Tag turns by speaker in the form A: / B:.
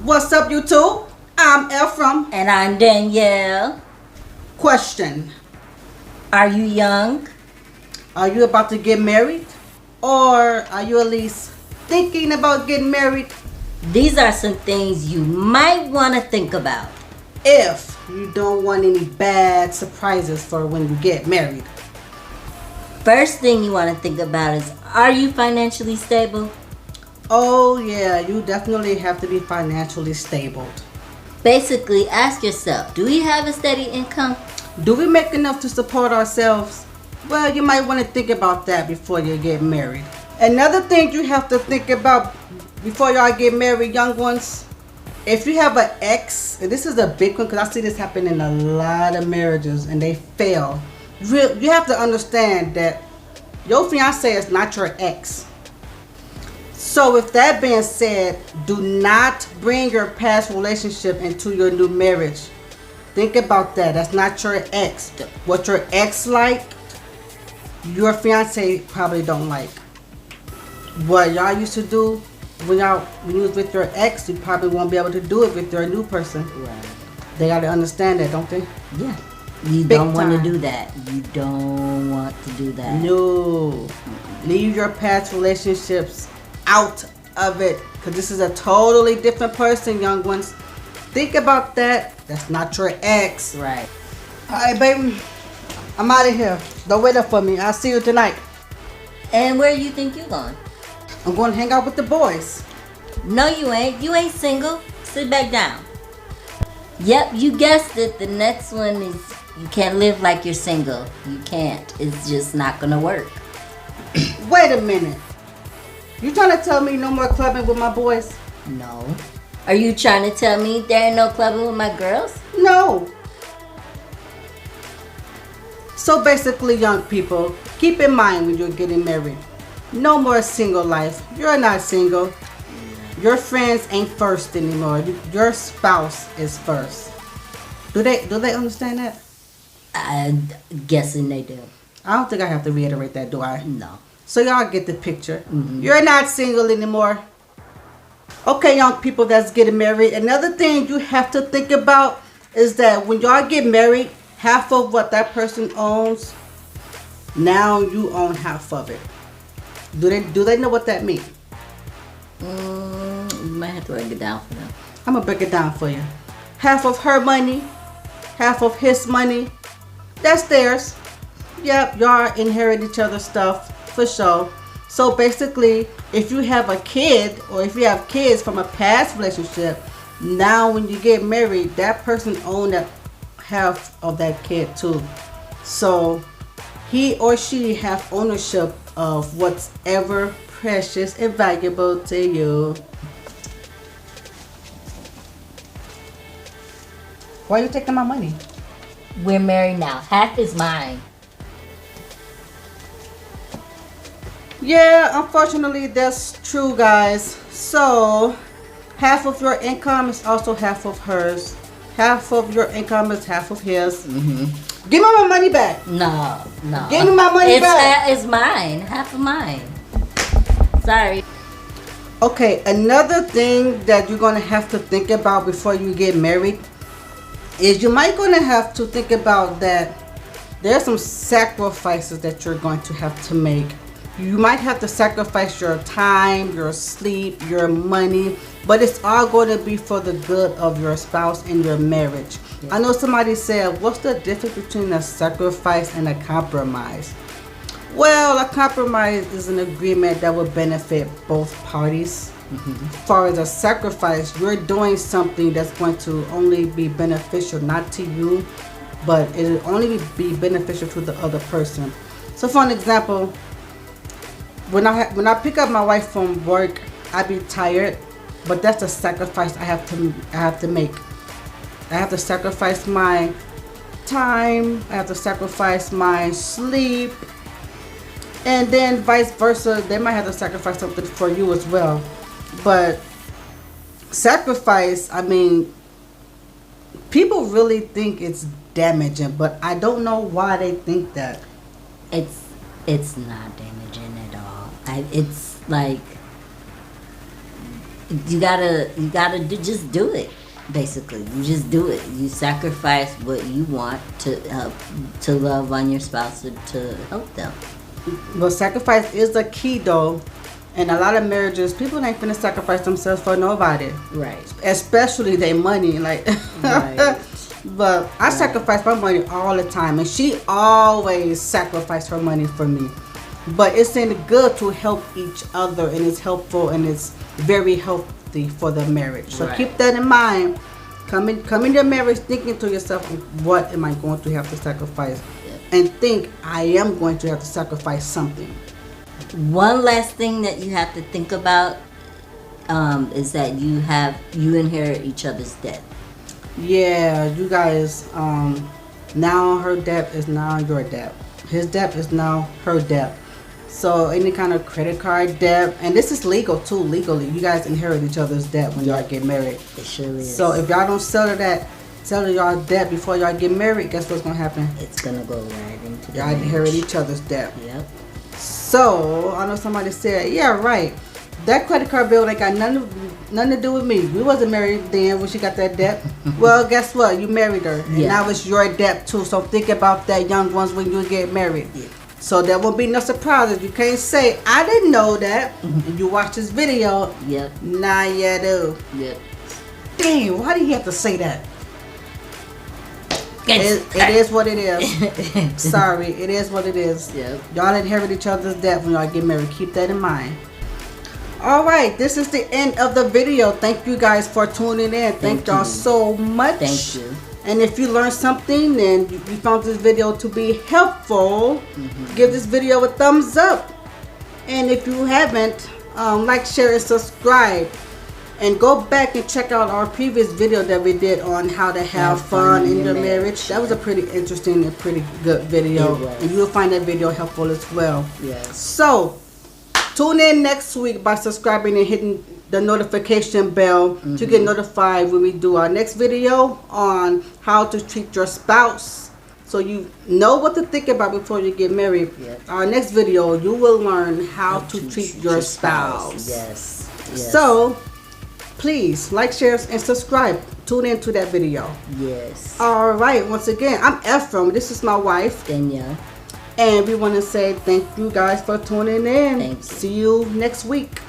A: What's up, YouTube? I'm Ephraim.
B: And I'm Danielle.
A: Question.
B: Are you young?
A: Are you about to get married? Or are you at least thinking about getting married?
B: These are some things you might want to think about.
A: If you don't want any bad surprises for when you get married.
B: First thing you want to think about is, are you financially stable?
A: Oh yeah, you definitely have to be financially stable.
B: Basically, ask yourself, do we have a steady income?
A: Do we make enough to support ourselves? Well, you might want to think about that before you get married. Another thing you have to think about before y'all get married, young ones, if you have an ex, and this is a big one because I see this happen in a lot of marriages and they fail. You have to understand that your fiance is not your ex. So with that being said, do not bring your past relationship into your new marriage. Think about that. That's not your ex. What your ex like, your fiance probably don't like. What y'all used to do when you was with your ex, you probably won't be able to do it with your new person.
B: Right.
A: They got to understand that, don't they?
B: Yeah. You don't want to do that. You don't want to do that.
A: No. Leave your past relationships out of it, because this is a totally different person, young ones. Think about that. That's not your ex.
B: Right.
A: Alright, baby, I'm out of here. Don't wait up for me. I'll see you tonight.
B: And where you think you going?
A: I'm going to hang out with the boys.
B: No, you ain't. You ain't single. Sit back down. Yep, you guessed it. The next one is you can't live like you're single. You can't. It's just not gonna work.
A: Wait a minute. You trying to tell me no more clubbing with my boys?
B: No. Are you trying to tell me there ain't no clubbing with my girls?
A: No. So basically, young people, keep in mind when you're getting married, no more single life. You're not single. Your friends ain't first anymore. Your spouse is first. Do they understand that?
B: I'm guessing they do.
A: I don't think I have to reiterate that, do I?
B: No.
A: So y'all get the picture.
B: Mm-hmm.
A: You're not single anymore. Okay, young people that's getting married. Another thing you have to think about is that when y'all get married, half of what that person owns, now you own half of it. Do they know what that means?
B: You might have to break it down for them.
A: I'm going to break it down for you. Half of her money, half of his money, that's theirs. Yep, y'all inherit each other's stuff for sure. So basically, if you have a kid or if you have kids from a past relationship, now when you get married, that person owns that half of that kid too. So he or she have ownership of what's ever precious and valuable to you. Why are you taking my money?
B: We're married now. Half is mine.
A: Yeah, unfortunately, that's true, guys. So, half of your income is also half of hers. Half of your income is half of his.
B: Mm-hmm.
A: Give me my money back.
B: No.
A: Give me my money back.
B: It's mine. Half of mine. Sorry.
A: Okay, another thing that you're going to have to think about before you get married is you might going to have to think about that there's some sacrifices that you're going to have to make. You might have to sacrifice your time, your sleep, your money, but it's all going to be for the good of your spouse and your marriage. Yeah. I know somebody said, what's the difference between a sacrifice and a compromise? Well, a compromise is an agreement that will benefit both parties. Mm-hmm. As far as a sacrifice, you're doing something that's going to only be beneficial, not to you, but it'll only be beneficial to the other person. So for an example, when I pick up my wife from work, I be tired, but that's a sacrifice I have to make. I have to sacrifice my time, I have to sacrifice my sleep, and then vice versa, they might have to sacrifice something for you as well. But sacrifice, I mean, people really think it's damaging, but I don't know why they think that.
B: It's not damaging at all. It's like you gotta just do it. Basically, you just do it. You sacrifice what you want to love on your spouse to help them.
A: Well, sacrifice is the key, though. In a lot of marriages, people ain't finna sacrifice themselves for nobody.
B: Right.
A: Especially their money, like.
B: Right.
A: But I sacrifice my money all the time, and she always sacrificed her money for me. But it's in good to help each other, and it's helpful, and it's very healthy for the marriage. So keep that in mind. Come in your marriage thinking to yourself, what am I going to have to sacrifice?
B: Yep.
A: And think, I am going to have to sacrifice something.
B: One last thing that you have to think about is that you inherit each other's debt.
A: Yeah, you guys, now her debt is now your debt. His debt is now her debt. So any kind of credit card debt, and this is legal too, legally. You guys inherit each other's debt when y'all get married.
B: It surely is.
A: So if y'all don't settle y'all debt before y'all get married, guess what's gonna happen?
B: It's gonna go right into the
A: y'all
B: marriage.
A: inherit each other's debt.
B: Yep.
A: So I know somebody said, yeah, right. That credit card bill ain't got nothing to do with me. We wasn't married then when she got that debt. Well, guess what? You married her, and now it's your debt too. So think about that, young ones, when you get married. Yeah. So there won't be no surprises. You can't say, I didn't know that. And you watch this video.
B: Yep.
A: Nah, you do.
B: Yep.
A: Dang, why do you have to say that? It is what it is. Sorry, it is what it is.
B: Yep.
A: Y'all inherit each other's debt when y'all get married. Keep that in mind. Alright, this is the end of the video. Thank you guys for tuning in. Thank y'all so much.
B: Thank you.
A: And if you learned something and you found this video to be helpful, give this video a thumbs up. And if you haven't, like, share, and subscribe. And go back and check out our previous video that we did on how to have fun in your marriage. That was a pretty interesting and pretty good video. And you'll find that video helpful as well.
B: Yes.
A: So, tune in next week by subscribing and hitting the notification bell to get notified when we do our next video on how to treat your spouse. So you know what to think about before you get married. Yes. Our next video, you will learn how to treat your spouse.
B: Yes.
A: So, please like, share, and subscribe. Tune into that video.
B: Yes.
A: All right. Once again, I'm Ephraim. This is my wife,
B: Danielle.
A: And we want to say thank you guys for tuning in.
B: Thank you.
A: See you next week.